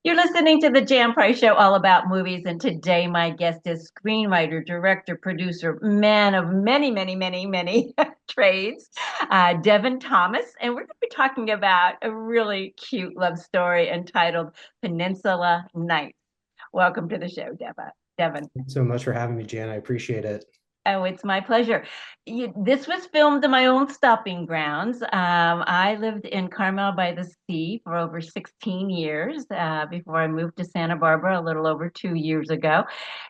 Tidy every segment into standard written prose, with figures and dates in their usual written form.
You're listening to the Jan Price Show, all about movies. And today, my guest is screenwriter, director, producer, man of many, many, many, many trades, Devin Thomas. And we're going to be talking about a really cute love story entitled Peninsula Nights. Welcome to the show, Devin. Thanks so much for having me, Jan. I appreciate it. Oh, it's my pleasure. This was filmed in my own stopping grounds. I lived in Carmel-by-the-Sea for over 16 years before I moved to Santa Barbara a little over 2 years ago.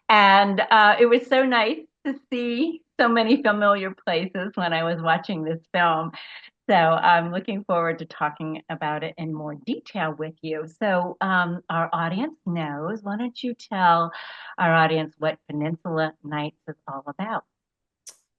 And it was so nice to see so many familiar places when I was watching this film. So I'm looking forward to talking about it in more detail with you. So our audience knows. Why don't you tell our audience what Peninsula Nights is all about?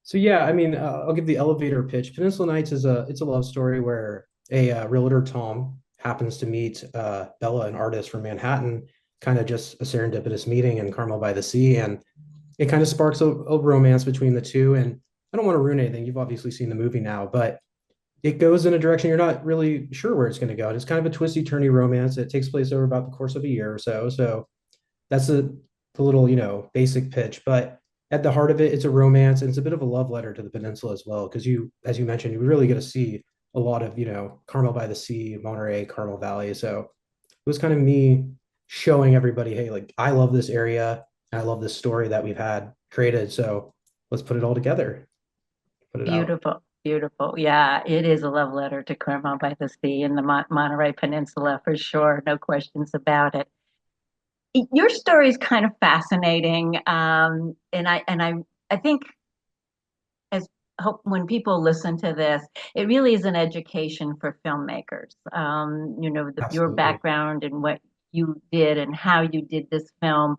So yeah, I'll give the elevator pitch. Peninsula Nights is a love story where a realtor Tom happens to meet Bella, an artist from Manhattan, kind of just a serendipitous meeting in Carmel by the Sea, and it kind of sparks a romance between the two. And I don't want to ruin anything. You've obviously seen the movie now, but it goes in a direction you're not really sure where it's going to go. And it's kind of a twisty, turny romance. It takes place over about the course of a year or so. So that's the little, basic pitch. But at the heart of it, it's a romance and it's a bit of a love letter to the peninsula as well. Because as you mentioned, you really get to see a lot of, Carmel by the Sea, VonRobarie, Carmel Valley. So it was kind of me showing everybody, hey, like I love this area. I love this story that we've had created. So let's put it all together, put it out. Beautiful, beautiful. Yeah, it is a love letter to Carmel-by-the-Sea and the Monterey Peninsula for sure. No questions about it. Your story is kind of fascinating, and I think as hope when people listen to this, it really is an education for filmmakers. Your Absolutely. background and what you did and how you did this film.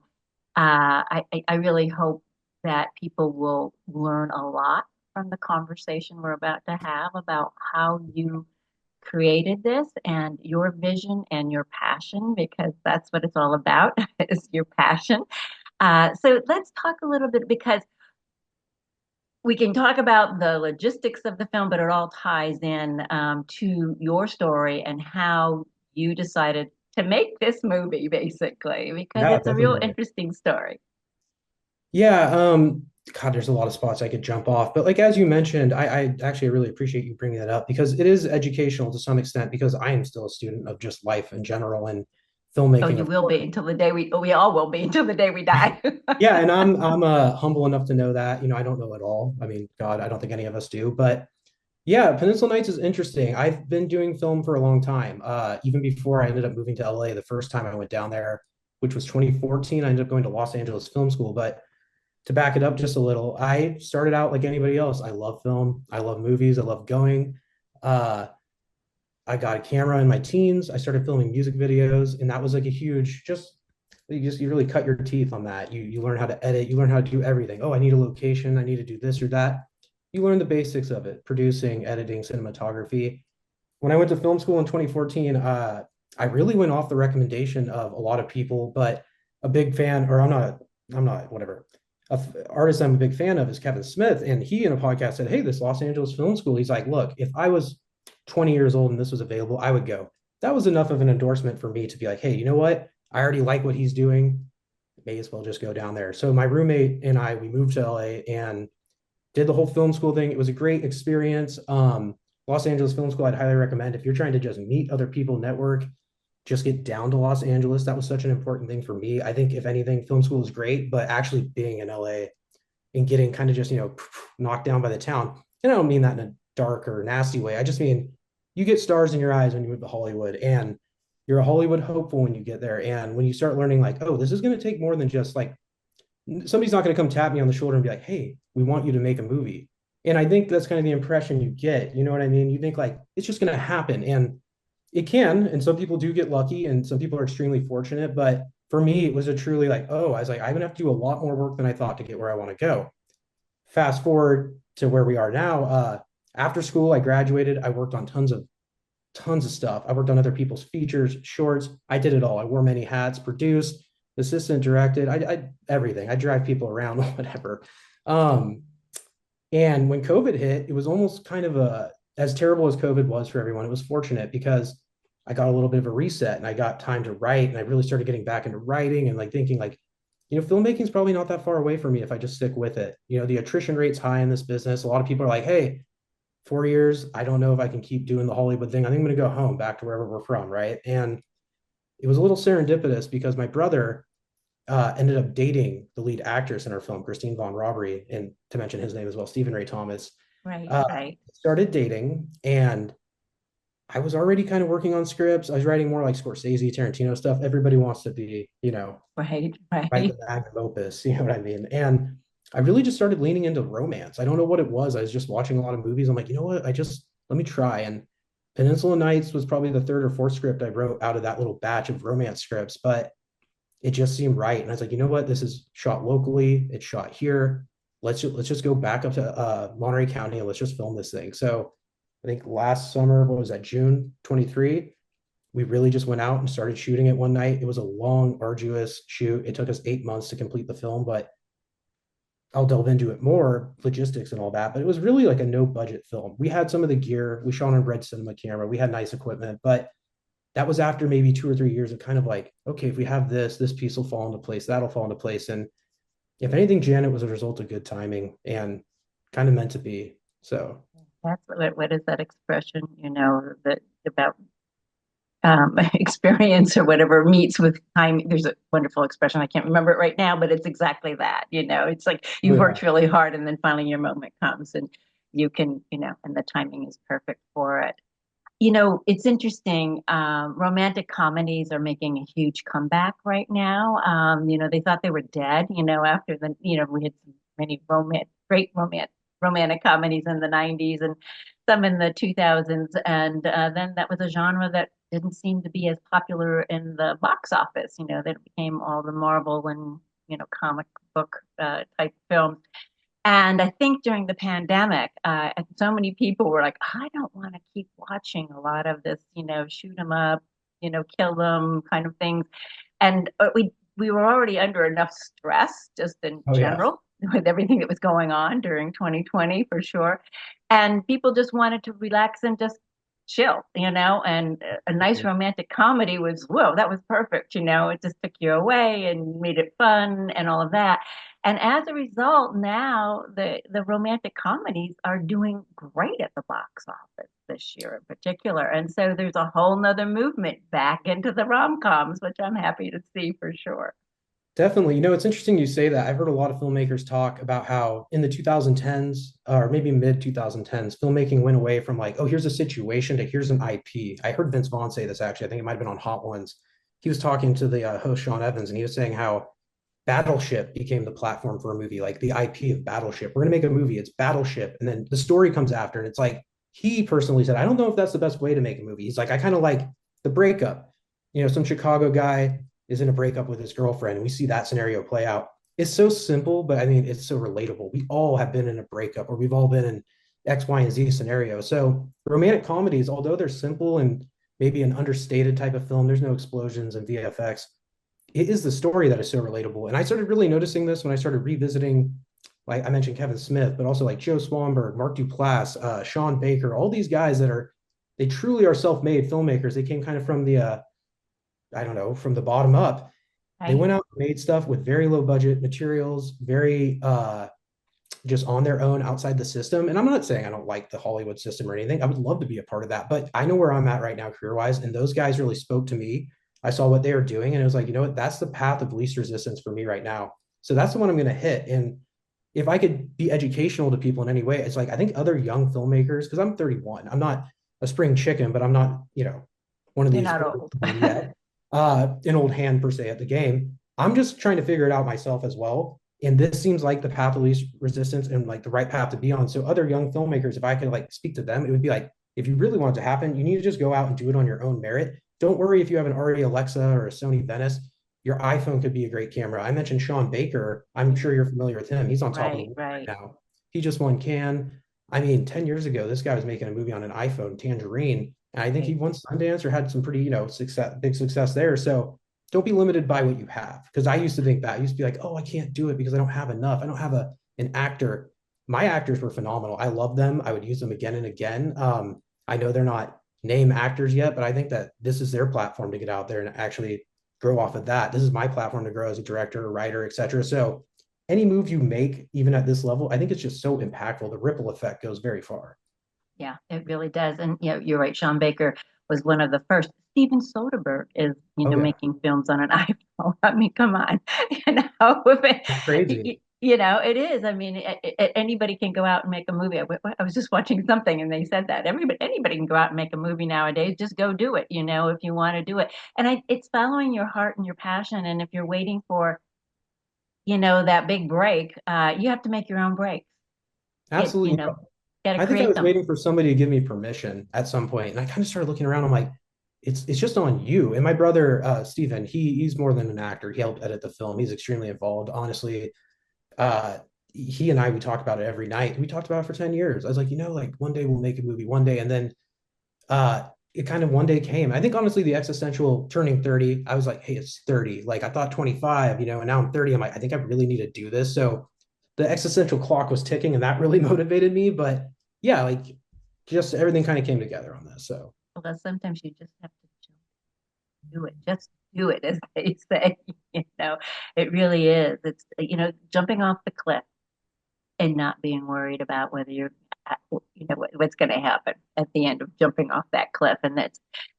I really hope that people will learn a lot from the conversation we're about to have about how you created this and your vision and your passion, because that's what it's all about, is your passion. So let's talk a little bit because we can talk about the logistics of the film, but it all ties in to your story and how you decided to make this movie, basically, because Yeah, it's a real definitely. interesting story. Yeah, God, there's a lot of spots I could jump off, but like as you mentioned, I actually really appreciate you bringing that up because it is educational to some extent because I am still a student of just life in general and Oh, filmmaking, you of will course. be until the day we all will be until the day we die. Yeah, and I'm humble enough to know that, I don't know it all. I mean, God, I don't think any of us do, but yeah, Peninsula Nights is interesting. I've been doing film for a long time. Even before I ended up moving to LA, the first time I went down there, which was 2014, I ended up going to Los Angeles Film School, but to back it up just a little, I started out like anybody else. I love film. I love movies. I love going. Uh, I got a camera in my teens. I started filming music videos, and that was like a huge you really cut your teeth on that. You learn how to edit. You learn how to do everything. Oh, I need a location. I need to do this or that. You learn the basics of it: producing, editing, cinematography. When I went to film school in 2014, I really went off the recommendation of a lot of people, but a big fan, or I'm not, whatever. Artist I'm a big fan of is Kevin Smith, and he in a podcast said, "Hey, this Los Angeles Film School." He's like, "Look, if I was 20 years old and this was available, I would go." That was enough of an endorsement for me to be like, "Hey, you know what? I already like what he's doing. May as well just go down there." So my roommate and I, we moved to LA and did the whole film school thing. It was a great experience. Los Angeles Film School, I'd highly recommend if you're trying to just meet other people, network, just get down to Los Angeles. That was such an important thing for me. I think if anything, film school is great, but actually being in LA and getting kind of just, knocked down by the town. And I don't mean that in a dark or nasty way. I just mean you get stars in your eyes when you move to Hollywood and you're a Hollywood hopeful when you get there. And when you start learning like, oh, this is going to take more than just like somebody's not going to come tap me on the shoulder and be like, hey, we want you to make a movie. And I think that's kind of the impression you get. You know what I mean? You think like it's just going to happen. And it can. And some people do get lucky and some people are extremely fortunate. But for me, it was a truly like, oh, I was like, I'm going to have to do a lot more work than I thought to get where I want to go. Fast forward to where we are now. After school, I graduated. I worked on tons of stuff. I worked on other people's features, shorts. I did it all. I wore many hats, produced, assistant directed. I everything. I drive people around, whatever. Um, and when COVID hit, it was almost kind of a as terrible as COVID was for everyone. It was fortunate because I got a little bit of a reset and I got time to write and I really started getting back into writing and like thinking like, filmmaking is probably not that far away from me if I just stick with it. The attrition rate's high in this business. A lot of people are like, hey, 4 years, I don't know if I can keep doing the Hollywood thing. I think I'm going to go home back to wherever we're from. Right. And it was a little serendipitous because my brother ended up dating the lead actress in our film, Christine VonRobarie, and to mention his name as well, Stephen Ray Thomas. Right, Uh, right, Started dating, and I was already kind of working on scripts. I was writing more like Scorsese, Tarantino stuff. Everybody wants to be, right, write right. the magnum opus. You know what I mean? And I really just started leaning into romance. I don't know what it was. I was just watching a lot of movies. I'm like, you know what? Let me try. And Peninsula Nights was probably the third or fourth script I wrote out of that little batch of romance scripts, but it just seemed right. And I was like, you know what? This is shot locally. It's shot here. Let's just go back up to Monterey County and let's just film this thing. So I think last summer, what was that, June 23? We really just went out and started shooting it one night. It was a long, arduous shoot. It took us 8 months to complete the film, but I'll delve into it more, logistics and all that. But it was really like a no budget film. We had some of the gear. We shot on a red cinema camera. We had nice equipment, but that was after maybe 2 or 3 years of kind of like, okay, if we have this piece will fall into place, that'll fall into place. And if anything, Janet was a result of good timing and kind of meant to be. So That's what is that expression, that about experience or whatever meets with time. There's a wonderful expression. I can't remember it right now, but it's exactly that. It's like oh you've yeah, worked really hard and then finally your moment comes and you can, and the timing is perfect for it. It's interesting. Romantic comedies are making a huge comeback right now. They thought they were dead, after we had so many great romantic comedies in the 90s and some in the 2000s. And then that was a genre that didn't seem to be as popular in the box office, that it became all the Marvel and, comic book type films. And I think during the pandemic, so many people were like, I don't want to keep watching a lot of this, shoot them up, kill them kind of things. And we were already under enough stress just in oh yeah, general with everything that was going on during 2020 for sure. And people just wanted to relax and just chill, and a nice romantic comedy was, whoa, that was perfect, it just took you away and made it fun and all of that. And as a result, now the romantic comedies are doing great at the box office this year in particular. And so there's a whole nother movement back into the rom-coms, which I'm happy to see for sure. definitely. It's interesting you say that. I've heard a lot of filmmakers talk about how in the 2010s or maybe mid 2010s, filmmaking went away from like, oh, here's a situation to here's an IP. I heard Vince Vaughn say this actually. I think it might have been on Hot Ones. He was talking to the host Sean Evans, and he was saying how Battleship became the platform for a movie, like the IP of Battleship. We're gonna make a movie, it's Battleship, and then the story comes after, and it's like he personally said, I don't know if that's the best way to make a movie. He's like, I kind of like the breakup. Some Chicago guy is in a breakup with his girlfriend, and we see that scenario play out. It's so simple, but I mean, it's so relatable. We all have been in a breakup, or we've all been in X, Y, and Z scenario. So romantic comedies, although they're simple and maybe an understated type of film, there's no explosions and VFX, it is the story that is so relatable. And I started really noticing this when I started revisiting, like I mentioned Kevin Smith, but also like Joe Swanberg, Mark Duplass, Sean Baker, all these guys they truly are self-made filmmakers. They came kind of from I don't know, from the bottom up. They Right? went out and made stuff with very low budget materials, very just on their own outside the system. And I'm not saying I don't like the Hollywood system or anything. I would love to be a part of that, but I know where I'm at right now career wise. And those guys really spoke to me. I saw what they were doing and it was like, you know what? That's the path of least resistance for me right now. So that's the one I'm going to hit. And if I could be educational to people in any way, it's like, I think other young filmmakers, because I'm 31, I'm not a spring chicken, but I'm not, one of You're these not older old. men yet, an old hand per se at the game. I'm just trying to figure it out myself as well. And this seems like the path of least resistance and like the right path to be on. So other young filmmakers, if I could like speak to them, it would be like, if you really want it to happen, you need to just go out and do it on your own merit. Don't worry if you have an Arri Alexa or a Sony Venice. Your iPhone could be a great camera. I mentioned Sean Baker. I'm sure you're familiar with him. He's on top of the Right, world right right, now. He just won Cannes. I mean, 10 years ago, this guy was making a movie on an iPhone, Tangerine. And I think he right. won Sundance or had some pretty, big success there. So don't be limited by what you have. Because I used to think that. I used to be like, oh, I can't do it because I don't have enough. I don't have an actor. My actors were phenomenal. I love them. I would use them again and again. I know they're not name actors yet, but I think that this is their platform to get out there and actually grow off of that. This is my platform to grow as a director, writer, etc. So any move you make, even at this level, I think it's just so impactful. The ripple effect goes very far. Yeah, it really does. And you're right. Sean Baker was one of the first. Steven Soderbergh is, Oh yeah, making films on an iPhone. I mean, come on, if it's crazy. it is. I mean, anybody can go out and make a movie. I was just watching something, and they said that anybody can go out and make a movie nowadays. Just go do it, if you want to do it. And it's following your heart and your passion. And if you're waiting for, that big break, you have to make your own breaks. It, Absolutely. got to I think I create was them. waiting for somebody to give me permission at some point, and I kind of started looking around. I'm like, it's just on you. And my brother, Steven, he's more than an actor. He helped edit the film. He's extremely involved. Honestly, uh, he and I we talk about it every night. We talked about it for 10 years. I was like, like one day we'll make a movie, one day, and then it kind of one day came. I think honestly, the existential turning 30, I was like, hey, it's 30. Like I thought 25, and now I'm 30. I'm like, I think I really need to do this. So the existential clock was ticking, and that really motivated me. But yeah, like just everything kind of came together on this. So Well, sometimes you just have to do it. Just do it, as they say. You know, it really is. It's, jumping off the cliff and not being worried about whether what's going to happen at the end of jumping off that cliff. And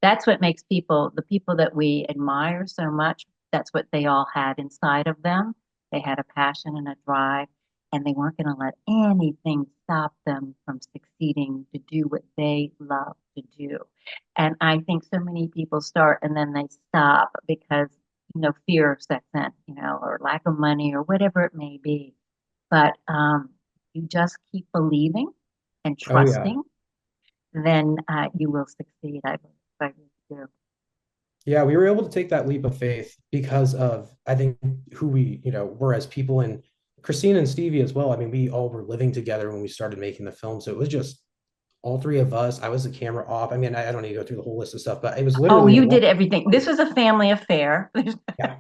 that's what makes the people that we admire so much. That's what they all had inside of them. They had a passion and a drive, and they weren't going to let anything stop them from succeeding to do what they love to do. And I think so many people start and then they stop because, fear sets in, or lack of money or whatever it may be. But you just keep believing and oh yeah. trusting, then you will succeed. I really do. Yeah, we were able to take that leap of faith because of I think who we, were as people and Christine and Stevie as well. I mean, we all were living together when we started making the film. So it was just all three of us. I was the camera op. I mean, I don't need to go through the whole list of stuff, but it was Oh, literally a you one. did everything. This was a family affair. Yeah,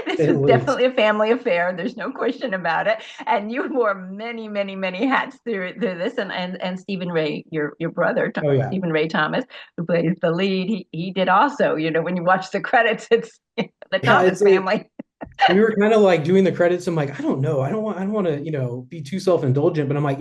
This at is least. definitely a family affair. There's no question about it. And you wore many, many, many hats through this. And Stephen Ray, your brother, Oh yeah. Stephen Ray Thomas, who plays the lead, he did also. When you watch the credits, it's the Yeah, Thomas family. we were kind of like doing the credits. I'm like, I don't know. I don't want to, be too self-indulgent, but I'm like,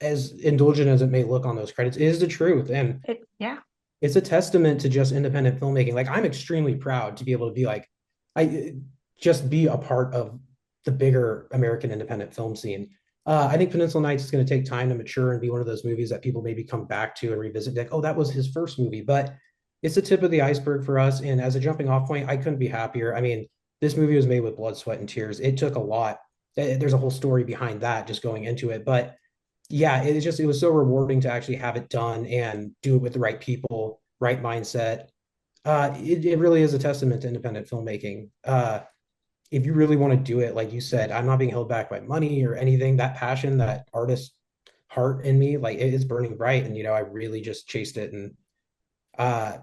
as indulgent as it may look on those credits, it is the truth. And Yeah. it's a testament to just independent filmmaking. Like I'm extremely proud to be able to be like, I just be a part of the bigger American independent film scene. I think Peninsula Nights is going to take time to mature and be one of those movies that people maybe come back to and revisit. Like, oh, that was his first movie, but it's the tip of the iceberg for us. And as a jumping off point, I couldn't be happier. I mean, this movie was made with blood, sweat, and tears. It took a lot. There's a whole story behind that just going into it, but yeah, it was so rewarding to actually have it done and do it with the right people, right mindset. It really is a testament to independent filmmaking. If you really want to do it, like you said, I'm not being held back by money or anything. That passion, that artist heart in me, like it is burning bright. And I really just chased it. And uh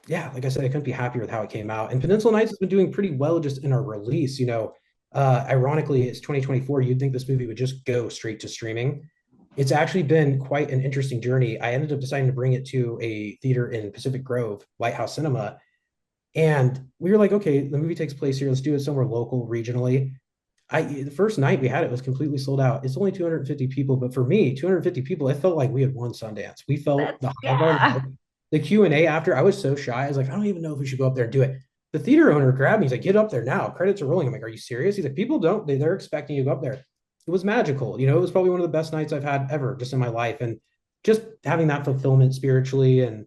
yeah, like I said, I couldn't be happier with how it came out. And Peninsula Nights has been doing pretty well just in our release. Ironically, it's 2024. You'd think this movie would just go straight to streaming. It's actually been quite an interesting journey. I ended up deciding to bring it to a theater in Pacific Grove, Lighthouse Cinema. And we were like, okay, the movie takes place here. Let's do it somewhere local, regionally. The first night we had it was completely sold out. It's only 250 people, but for me, 250 people, it felt like we had won Sundance. We felt the high of our Yeah. life. The Q&A after, I was so shy. I was like, I don't even know if we should go up there and do it. The theater owner grabbed me. He's like, get up there now. Credits are rolling. I'm like, are you serious? He's like, people don't. They're expecting you to go up there. It was magical. It was probably one of the best nights I've had ever just in my life. And just having that fulfillment spiritually and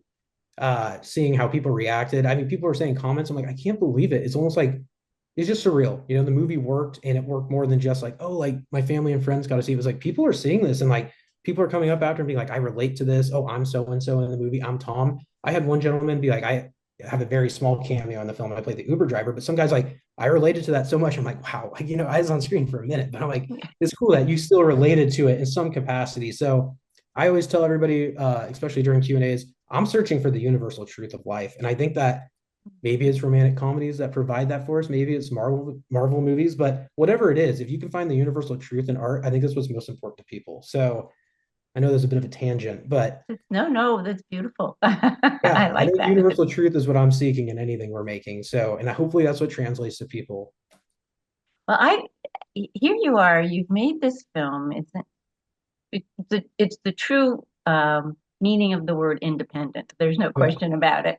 seeing how people reacted. I mean, people were saying comments. I'm like, I can't believe it. It's almost like it's just surreal. The movie worked and it worked more than just like, oh, like my family and friends got to see. It was like people are seeing this and like people are coming up after and being like, I relate to this. Oh, I'm so and so in the movie. I'm Tom. I had one gentleman be like, I have a very small cameo in the film. I played the Uber driver, but some guys like, I related to that so much. I'm like, wow, like, I was on screen for a minute, but I'm like, it's cool that you still related to it in some capacity. So I always tell everybody, especially during Q&As, I'm searching for the universal truth of life. And I think that maybe it's romantic comedies that provide that for us. Maybe it's Marvel movies, but whatever it is, if you can find the universal truth in art, I think that's what's most important to people. So I know there's a bit of a tangent, but No, no, that's beautiful. yeah, I I like think that. universal truth is what I'm seeking in anything we're making. So, and hopefully that's what translates to people. Well, here you are. You've made this film. It's the true meaning of the word independent. There's no Yeah. question about it.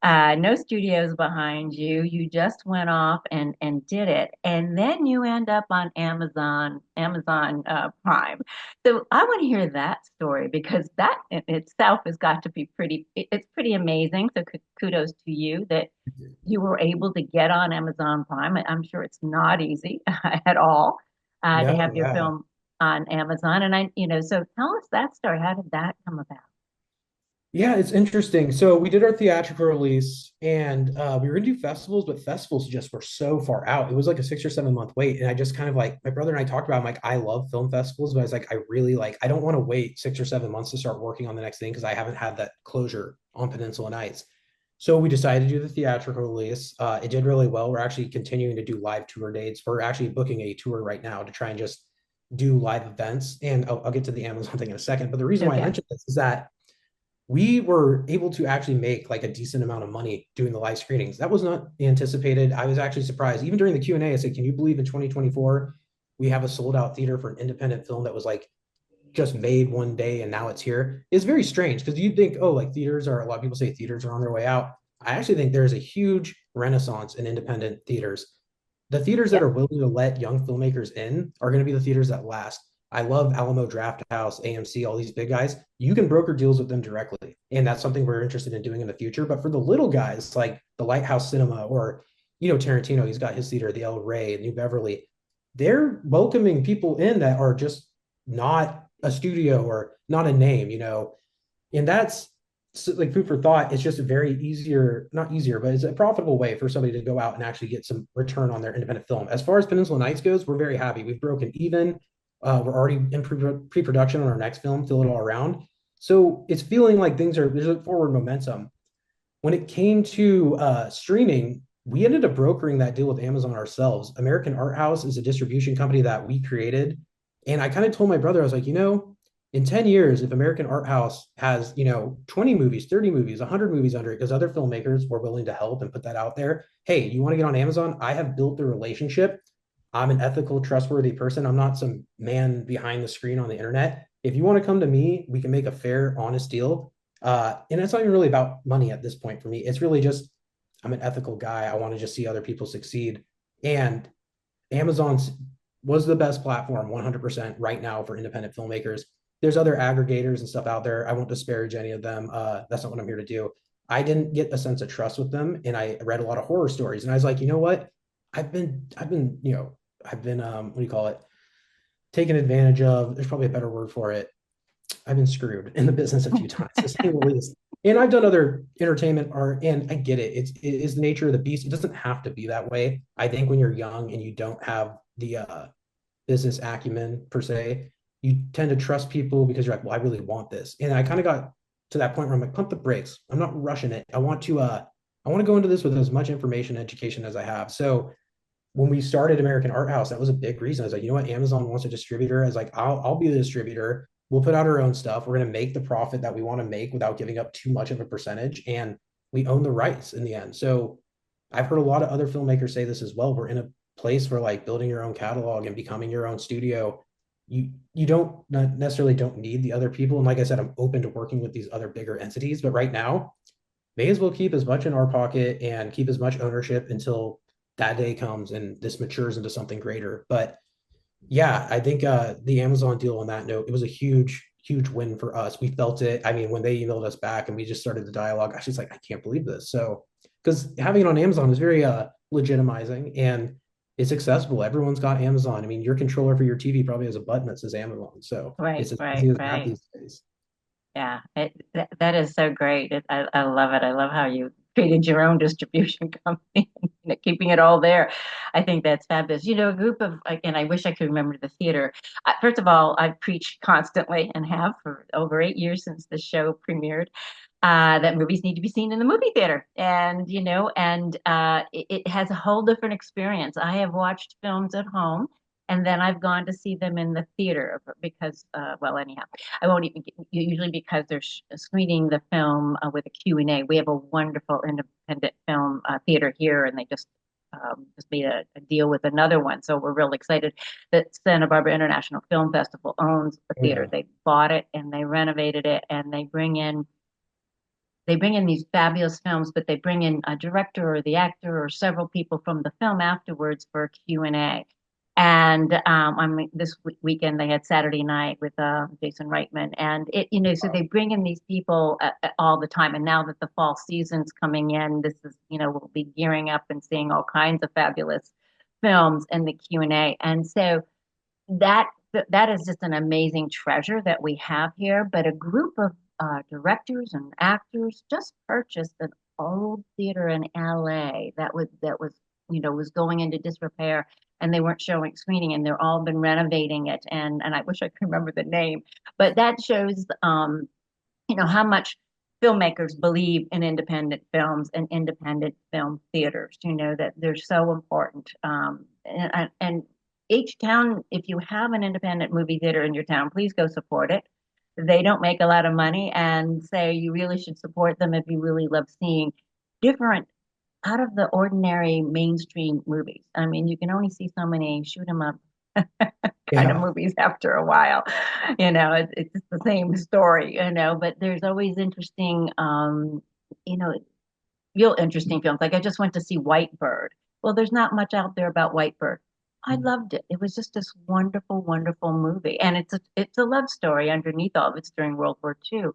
No studios behind you. You just went off and did it, and then you end up on Amazon Prime. So I want to hear that story because that in itself has got to be it's pretty amazing. So kudos to you that you were able to get on Amazon Prime. I'm sure it's not easy at all to No, have your yeah. film on Amazon. And so tell us that story. How did that come about? Yeah, it's interesting. So we did our theatrical release and we were gonna do festivals, but festivals just were so far out. It was like a 6 or 7 month wait. And I just kind of like my brother and I talked about, I'm like, I love film festivals, but I was like, I really like, I don't want to wait 6 or 7 months to start working on the next thing because I haven't had that closure on Peninsula Nights. So we decided to do the theatrical release. It did really well. We're actually continuing to do live tour dates. We're actually booking a tour right now to try and just do live events. And I'll get to the Amazon thing in a second. But the reason why I Okay. mentioned this is that we were able to actually make like a decent amount of money doing the live screenings. That was not anticipated. I was actually surprised. Even during the Q&A, I said, can you believe in 2024, we have a sold out theater for an independent film that was like just made one day and now it's here? It's very strange because you think, oh, like theaters are, a lot of people say theaters are on their way out. I actually think there's a huge renaissance in independent theaters. The theaters that Yep. are willing to let young filmmakers in are going to be the theaters that last. I love Alamo Drafthouse, AMC, all these big guys. You can broker deals with them directly. And that's something we're interested in doing in the future. But for the little guys like the Lighthouse Cinema or, Tarantino, he's got his theater, the El Rey, New Beverly, they're welcoming people in that are just not a studio or not a name. And that's like food for thought. It's just a very easier, not easier, but it's a profitable way for somebody to go out and actually get some return on their independent film. As far as Peninsula Nights goes, we're very happy. We've broken even. We're already in pre-production on our next film, Fill It All Around. So it's feeling like there's a forward momentum. When it came to streaming, we ended up brokering that deal with Amazon ourselves. American Art House is a distribution company that we created. And I kind of told my brother, I was like, in 10 years, if American Art House has, 20 movies, 30 movies, 100 movies under it, because other filmmakers were willing to help and put that out there. Hey, you want to get on Amazon? I have built the relationship. I'm an ethical, trustworthy person. I'm not some man behind the screen on the internet. If you want to come to me, we can make a fair, honest deal. And it's not even really about money at this point for me. It's really just I'm an ethical guy. I want to just see other people succeed. And Amazon's was the best platform 100% right now for independent filmmakers. There's other aggregators and stuff out there. I won't disparage any of them. That's not what I'm here to do. I didn't get a sense of trust with them, and I read a lot of horror stories, and I was like, you know what? I've been, what do you call it? Taken advantage of. There's probably a better word for it. I've been screwed in the business a few times, to say the least. And I've done other entertainment art, and I get it. It is the nature of the beast. It doesn't have to be that way. I think when you're young and you don't have the business acumen per se, you tend to trust people because you're like, well, I really want this. And I kind of got to that point where I'm like, pump the brakes. I'm not rushing it. I want to go into this with as much information and education as I have. So when we started American Art House, that was a big reason. I was like, you know what, Amazon wants a distributor. I was like, I'll be the distributor. We'll put out our own stuff. We're going to make the profit that we want to make without giving up too much of a percentage, and we own the rights in the end. So I've heard a lot of other filmmakers say this as well. We're in a place where like building your own catalog and becoming your own studio. You don't not necessarily don't need the other people. And like I said, I'm open to working with these other bigger entities. But right now, may as well keep as much in our pocket and keep as much ownership until that day comes and this matures into something greater. But yeah, I think the Amazon deal on that note, it was a huge, huge win for us. We felt it. I mean, when they emailed us back and we just started the dialogue, I was just like, I can't believe this. So, because having it on Amazon is very legitimizing and it's accessible. Everyone's got Amazon. I mean, your controller for your TV probably has a button that says Amazon. So Right, it's as right, easy as that right. these days. Yeah, that is so great. I love it. I love how you created your own distribution company and keeping it all there. I think that's fabulous. A group of, again, I wish I could remember the theater. First of all, I've preached constantly and have for over 8 years since the show premiered. That movies need to be seen in the movie theater, and it has a whole different experience. I have watched films at home, And then I've gone to see them in the theater because, well, anyhow, I won't even usually because they're screening the film with a Q&A. We have a wonderful independent film theater here, and they just made a deal with another one. So we're real excited that Santa Barbara International Film Festival owns the Oh, theater. yeah. They bought it and they renovated it, and they bring in these fabulous films, but they bring in a director or the actor or several people from the film afterwards for a Q&A. And I mean, this weekend they had Saturday night with Jason Reitman, and so they bring in these people all the time. And now that the fall season's coming in, this is, we'll be gearing up and seeing all kinds of fabulous films in the Q&A. And so that that is just an amazing treasure that we have here. But a group of directors and actors just purchased an old theater in LA that was going into disrepair, and they weren't showing screening, and they're all been renovating it. And I wish I could remember the name, but that shows how much filmmakers believe in independent films and independent film theaters, that they're so important. And each town, if you have an independent movie theater in your town, please go support it. They don't make a lot of money, and say you really should support them if you really love seeing different, out of the ordinary mainstream movies. I mean, you can only see so many shoot 'em up kind of Yeah. movies after a while. It's just the same story, but there's always interesting, you know, real interesting films. Like I just went to see White Bird. Well, there's not much out there about White Bird. I loved it. It was just this wonderful, wonderful movie, and it's a love story underneath all of it's during World War II.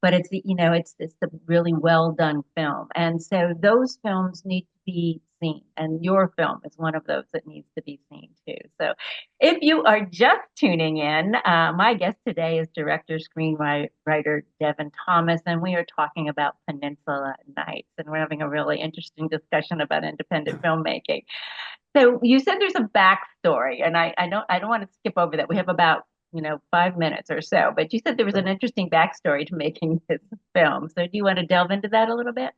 But it's the really well done film, and so those films need to be seen. And your film is one of those that needs to be seen too. So, if you are just tuning in, my guest today is director, screenwriter Devin Thomas, and we are talking about Peninsula Nights, and we're having a really interesting discussion about independent filmmaking. So you said there's a backstory, and I don't want to skip over that. We have about 5 minutes or so, but you said there was an interesting backstory to making this film. So do you want to delve into that a little bit?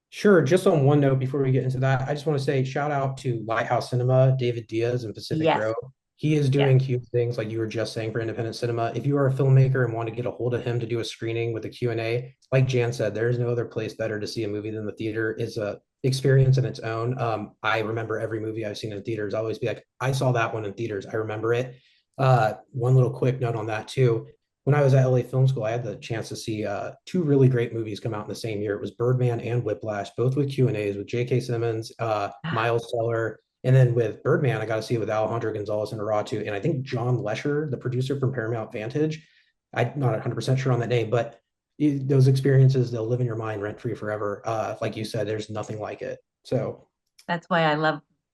Sure. Just on one note before we get into that, I just want to say shout out to Lighthouse Cinema, David Diaz in Pacific Yes, Grove. He is yes. doing huge things like you were just saying for independent cinema. If you are a filmmaker and want to get a hold of him to do a screening with a Q&A, like Jan said, there is no other place better to see a movie than the theater. It's a experience in its own. I remember every movie I've seen in theaters. I always be like, I saw that one in theaters. I remember it. One little quick note on that too. When I was at LA Film School, I had the chance to see two really great movies come out in the same year. It was Birdman and Whiplash, both with Q&As with J.K. Simmons, Miles Teller, and then with Birdman, I got to see it with Alejandro Gonzalez Inarritu, and I think John Lesher, the producer from Paramount Vantage. I'm not 100% sure on that name, but those experiences, they'll live in your mind rent free forever. Like you said, there's nothing like it. So, That's why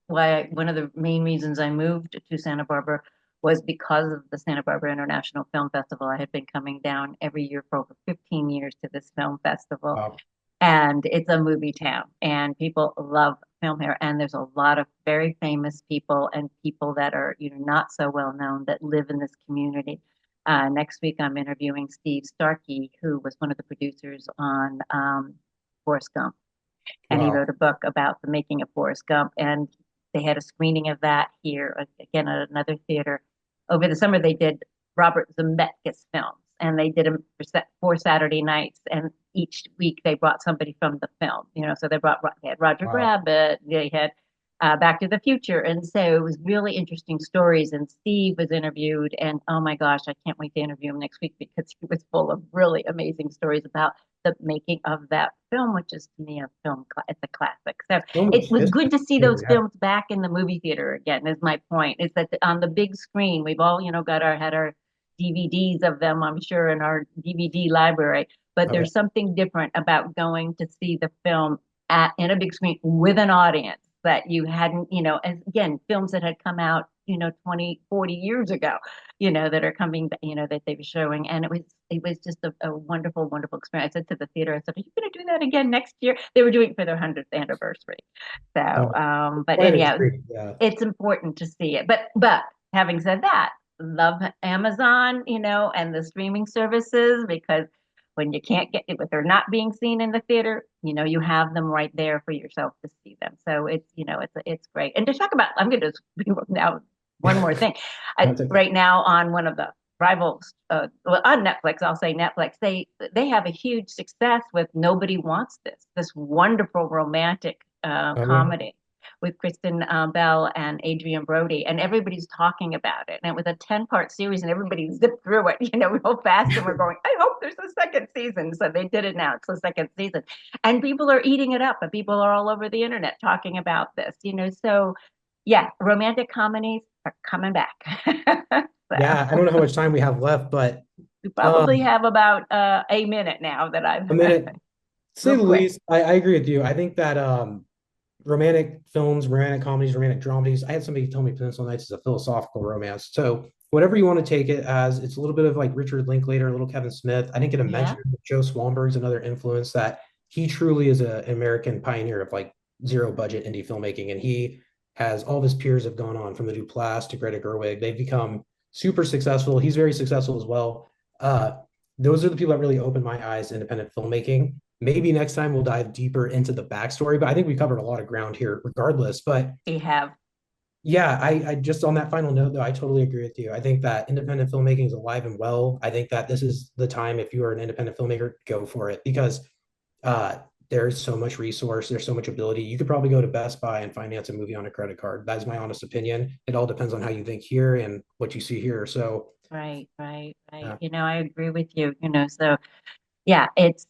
one of the main reasons I moved to Santa Barbara was because of the Santa Barbara International Film Festival. I had been coming down every year for over 15 years to this film festival, uh, and it's a movie town, and people love film here. And there's a lot of very famous people and people that are not so well known that live in this community. Next week, I'm interviewing Steve Starkey, who was one of the producers on Forrest Gump, and he wow. wrote a book about the making of Forrest Gump. And they had a screening of that here again at another theater. Over the summer, they did Robert Zemeckis films, and they did them for 4 Saturday nights. And each week they brought somebody from the film. So they had Roger Wow. Rabbit, they had Back to the Future, and so it was really interesting stories. And Steve was interviewed, and oh my gosh, I can't wait to interview him next week because he was full of really amazing stories about the making of that film, which is to me a it's a classic. So So much it was history good to see here. those Yeah. films back in the movie theater again. Is my point. Is that on the big screen we've all had our DVDs of them, I'm sure, in our DVD library. But Oh, yeah. there's something different about going to see the film in a big screen with an audience that you hadn't, as again, films that had come out, 20, 40 years ago, that are coming, that they were showing. And it was just a wonderful, wonderful experience. I said to the theater, I said, are you going to do that again next year? They were doing it for their 100th anniversary. So, Oh, but quite a anyhow, treat. Yeah. it's important to see it. But having said that, love Amazon, and the streaming services, because when you can't get it, if they're not being seen in the theater, you have them right there for yourself to see them. So it's great. And to talk about, I'm going to now. one more thing. That's okay. Right now on one of the rivals, well, on Netflix, I'll say Netflix, they have a huge success with Nobody Wants this wonderful romantic Oh yeah. comedy with Kristen Bell and Adrian Brody, and everybody's talking about it. And it was a 10-part series, and everybody zipped through it, real fast. And we're going, I hope there's a second season. So they did announce the second season, and people are eating it up, and people are all over the internet talking about this. So yeah, romantic comedies are coming back. Yeah, I don't know how much time we have left, but We probably um have about a minute now that I've a minute, to say real the quick. least. I agree with you. I think that romantic films, romantic comedies, romantic dramedies. I had somebody tell me Peninsula Nights is a philosophical romance. So whatever you want to take it as, it's a little bit of like Richard Linklater, a little Kevin Smith. I didn't get to Yeah, mention Joe Swanberg's another influence that he truly is an American pioneer of like zero budget indie filmmaking. And he has all of his peers have gone on from the Duplass to Greta Gerwig. They've become super successful. He's very successful as well. Uh, those are the people that really opened my eyes to independent filmmaking. Maybe next time we'll dive deeper into the backstory, but I think we covered a lot of ground here regardless. But we have. yeah, I just on that final note though, I totally agree with you. I think that independent filmmaking is alive and well. I think that this is the time if you are an independent filmmaker, go for it because uh there's so much resource, there's so much ability. You could probably go to Best Buy and finance a movie on a credit card. That is my honest opinion. It all depends on how you think here and what you see here. So Right, right, right. uh, I agree with you. So yeah, this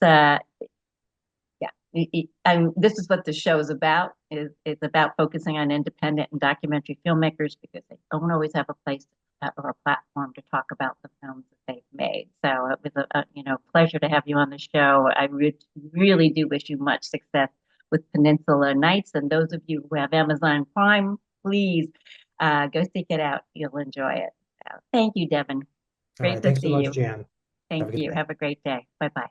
is what the show is about. Is about focusing on independent and documentary filmmakers because they don't always have a place or a platform to talk about the films that they've made. So it was a pleasure to have you on the show. Really do wish you much success with Peninsula Nights, and those of you who have Amazon Prime, please go seek it out. You'll enjoy it. So, thank you, Devin. all Great right, to thanks so see much, you. Jan. Have Thank a good you. day. Have a great day. Bye bye.